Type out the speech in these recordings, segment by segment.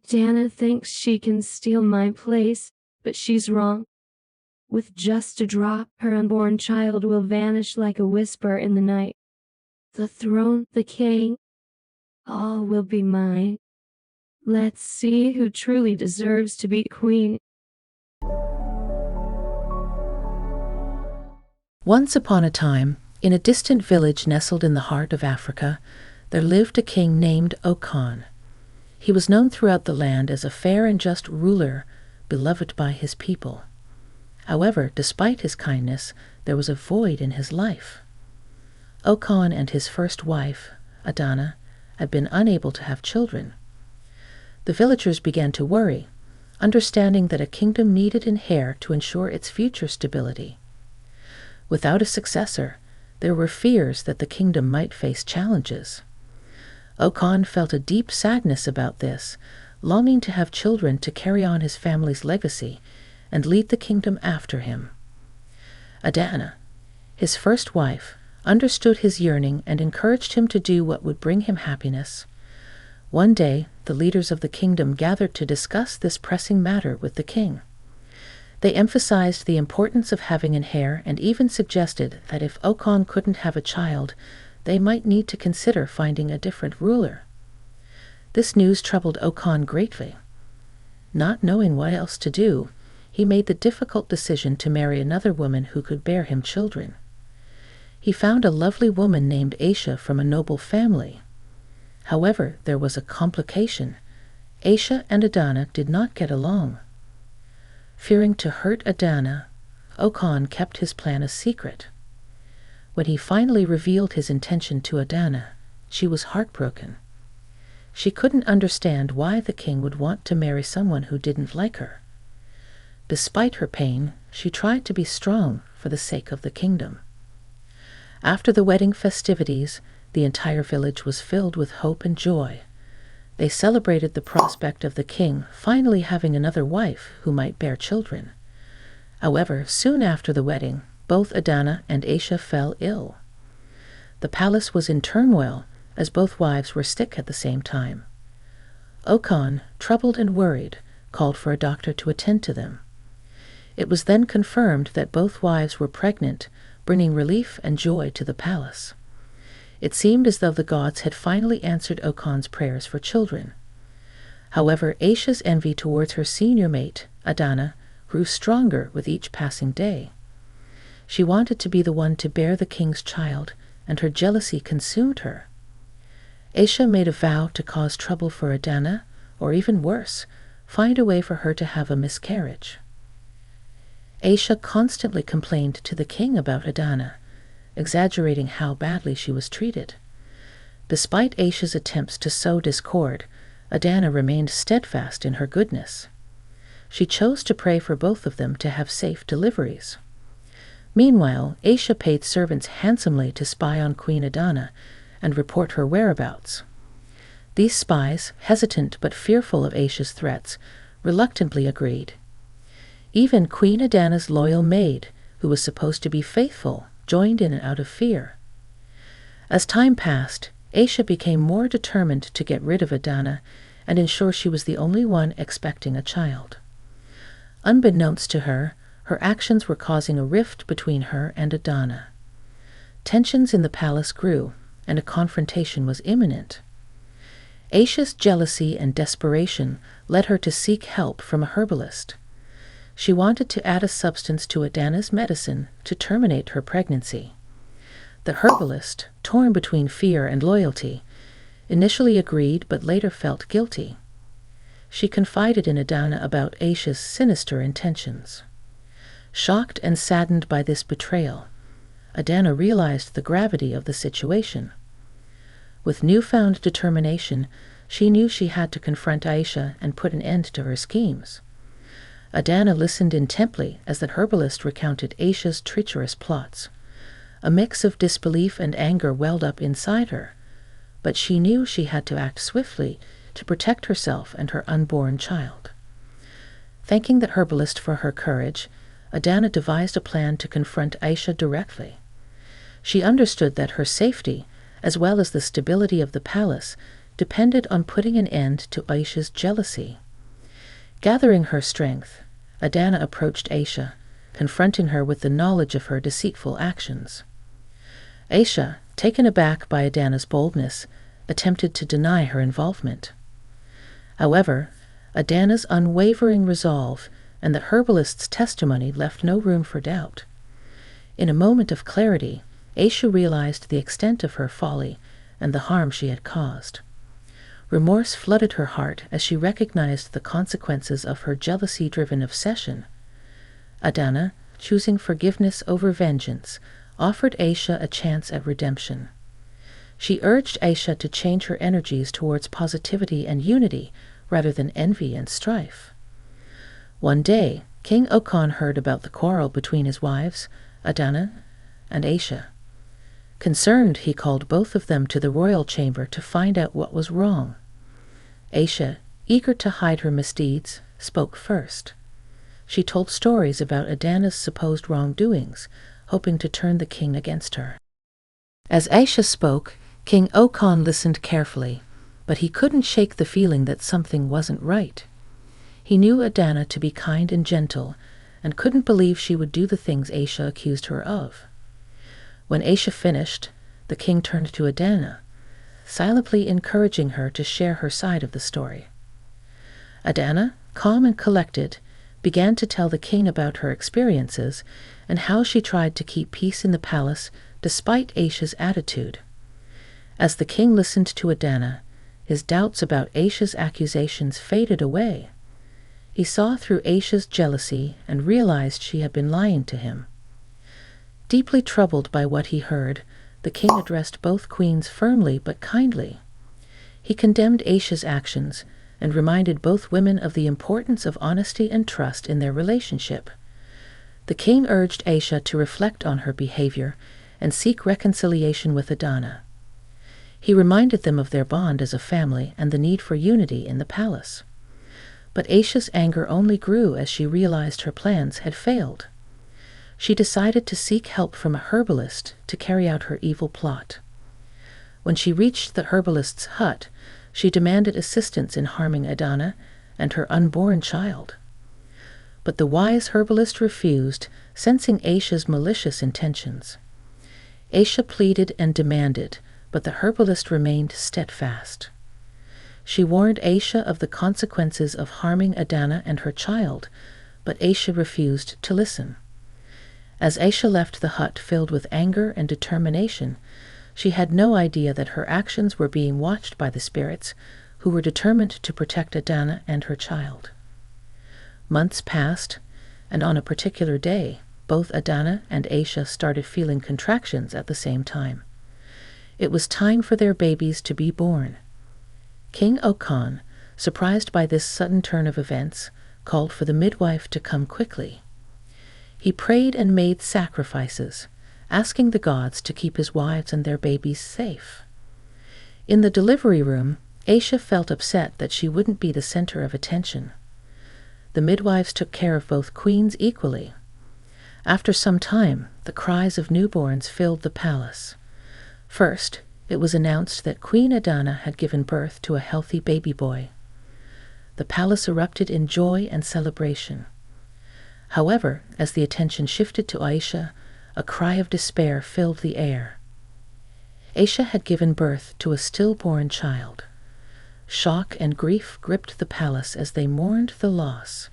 Dana thinks she can steal my place, but she's wrong. With just a drop, her unborn child will vanish like a whisper in the night. The throne, the king, all will be mine. Let's see who truly deserves to be queen. Once upon a time, in a distant village nestled in the heart of Africa, there lived a king named Okan. He was known throughout the land as a fair and just ruler, beloved by his people. However, despite his kindness, there was a void in his life. Okan and his first wife, Adana, had been unable to have children. The villagers began to worry, understanding that a kingdom needed an heir to ensure its future stability. Without a successor, there were fears that the kingdom might face challenges. Okan felt a deep sadness about this, longing to have children to carry on his family's legacy and lead the kingdom after him. Adana, his first wife, understood his yearning and encouraged him to do what would bring him happiness. One day, the leaders of the kingdom gathered to discuss this pressing matter with the king. They emphasized the importance of having an heir and even suggested that if Okan couldn't have a child, they might need to consider finding a different ruler. This news troubled Okan greatly. Not knowing what else to do, he made the difficult decision to marry another woman who could bear him children. He found a lovely woman named Aisha from a noble family. However, there was a complication. Aisha and Adana did not get along. Fearing to hurt Adana, Okan kept his plan a secret. When he finally revealed his intention to Adana, she was heartbroken. She couldn't understand why the king would want to marry someone who didn't like her. Despite her pain, she tried to be strong for the sake of the kingdom. After the wedding festivities, the entire village was filled with hope and joy. They celebrated the prospect of the king finally having another wife who might bear children. However, soon after the wedding, both Adana and Aisha fell ill. The palace was in turmoil as both wives were sick at the same time. Okan, troubled and worried, called for a doctor to attend to them. It was then confirmed that both wives were pregnant, bringing relief and joy to the palace. It seemed as though the gods had finally answered Okan's prayers for children. However, Aisha's envy towards her senior mate, Adana, grew stronger with each passing day. She wanted to be the one to bear the king's child, and her jealousy consumed her. Aisha made a vow to cause trouble for Adana, or even worse, find a way for her to have a miscarriage. Aisha constantly complained to the king about Adana, exaggerating how badly she was treated. Despite Aisha's attempts to sow discord, Adana remained steadfast in her goodness. She chose to pray for both of them to have safe deliveries. Meanwhile, Aisha paid servants handsomely to spy on Queen Adana and report her whereabouts. These spies, hesitant but fearful of Aisha's threats, reluctantly agreed. Even Queen Adana's loyal maid, who was supposed to be faithful, joined in out of fear. As time passed, Aisha became more determined to get rid of Adana and ensure she was the only one expecting a child. Unbeknownst to her, her actions were causing a rift between her and Adana. Tensions in the palace grew, and a confrontation was imminent. Aisha's jealousy and desperation led her to seek help from a herbalist. She wanted to add a substance to Adana's medicine to terminate her pregnancy. The herbalist, torn between fear and loyalty, initially agreed but later felt guilty. She confided in Adana about Aisha's sinister intentions. Shocked and saddened by this betrayal, Adana realized the gravity of the situation. With newfound determination, she knew she had to confront Aisha and put an end to her schemes. Adana listened intently as the herbalist recounted Aisha's treacherous plots. A mix of disbelief and anger welled up inside her, but she knew she had to act swiftly to protect herself and her unborn child. Thanking the herbalist for her courage, Adana devised a plan to confront Aisha directly. She understood that her safety, as well as the stability of the palace, depended on putting an end to Aisha's jealousy. Gathering her strength, Adana approached Aisha, confronting her with the knowledge of her deceitful actions. Aisha, taken aback by Adana's boldness, attempted to deny her involvement. However, Adana's unwavering resolve and the herbalist's testimony left no room for doubt. In a moment of clarity, Aisha realized the extent of her folly and the harm she had caused. Remorse flooded her heart as she recognized the consequences of her jealousy-driven obsession. Adana, choosing forgiveness over vengeance, offered Aisha a chance at redemption. She urged Aisha to change her energies towards positivity and unity rather than envy and strife. One day, King Okan heard about the quarrel between his wives, Adana and Aisha. Concerned, he called both of them to the royal chamber to find out what was wrong. Aisha, eager to hide her misdeeds, spoke first. She told stories about Adana's supposed wrongdoings, hoping to turn the king against her. As Aisha spoke, King Okan listened carefully, but he couldn't shake the feeling that something wasn't right. He knew Adana to be kind and gentle, and couldn't believe she would do the things Aisha accused her of. When Aisha finished, the king turned to Adana, silently encouraging her to share her side of the story. Adana, calm and collected, began to tell the king about her experiences and how she tried to keep peace in the palace despite Aisha's attitude. As the king listened to Adana, his doubts about Aisha's accusations faded away. He saw through Aisha's jealousy and realized she had been lying to him. Deeply troubled by what he heard, the king addressed both queens firmly but kindly. He condemned Aisha's actions and reminded both women of the importance of honesty and trust in their relationship. The king urged Aisha to reflect on her behavior and seek reconciliation with Adana. He reminded them of their bond as a family and the need for unity in the palace. But Aisha's anger only grew as she realized her plans had failed. She decided to seek help from a herbalist to carry out her evil plot. When she reached the herbalist's hut, she demanded assistance in harming Adana and her unborn child. But the wise herbalist refused, sensing Aisha's malicious intentions. Aisha pleaded and demanded, but the herbalist remained steadfast. She warned Aisha of the consequences of harming Adana and her child, but Aisha refused to listen. As Aisha left the hut filled with anger and determination, she had no idea that her actions were being watched by the spirits, who were determined to protect Adana and her child. Months passed, and on a particular day, both Adana and Aisha started feeling contractions at the same time. It was time for their babies to be born. King Okan, surprised by this sudden turn of events, called for the midwife to come quickly. He prayed and made sacrifices, asking the gods to keep his wives and their babies safe. In the delivery room, Aisha felt upset that she wouldn't be the center of attention. The midwives took care of both queens equally. After some time, the cries of newborns filled the palace. First, it was announced that Queen Adana had given birth to a healthy baby boy. The palace erupted in joy and celebration. However, as the attention shifted to Aisha, a cry of despair filled the air. Aisha had given birth to a stillborn child. Shock and grief gripped the palace as they mourned the loss.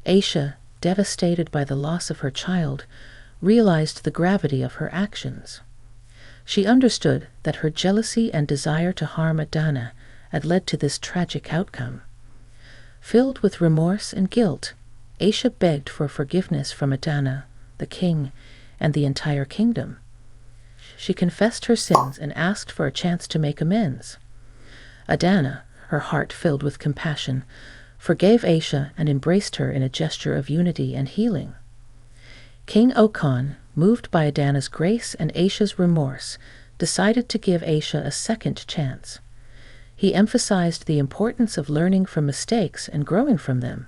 Aisha, devastated by the loss of her child, realized the gravity of her actions. She understood that her jealousy and desire to harm Adana had led to this tragic outcome. Filled with remorse and guilt, Aisha begged for forgiveness from Adana, the king, and the entire kingdom. She confessed her sins and asked for a chance to make amends. Adana, her heart filled with compassion, forgave Aisha and embraced her in a gesture of unity and healing. King Okan, moved by Adana's grace and Aisha's remorse, decided to give Aisha a second chance. He emphasized the importance of learning from mistakes and growing from them.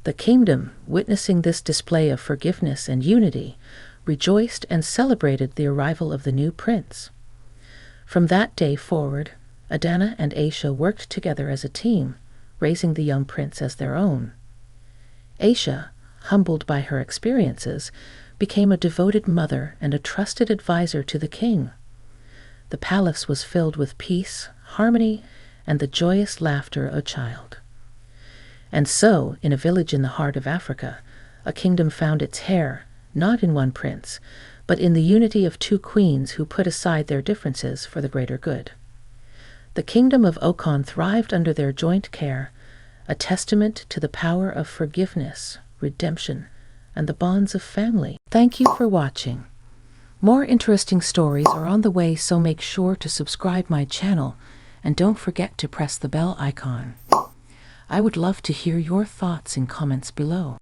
The kingdom, witnessing this display of forgiveness and unity, rejoiced and celebrated the arrival of the new prince. From that day forward, Adana and Aisha worked together as a team, raising the young prince as their own. Aisha, humbled by her experiences, became a devoted mother and a trusted advisor to the king. The palace was filled with peace, harmony, and the joyous laughter of a child. And so, in a village in the heart of Africa, a kingdom found its heir, not in one prince, but in the unity of two queens who put aside their differences for the greater good. The kingdom of Okon thrived under their joint care, a testament to the power of forgiveness, redemption, and the bonds of family. Thank you for watching. More interesting stories are on the way, so make sure to subscribe my channel and don't forget to press the bell icon. I would love to hear your thoughts in comments below.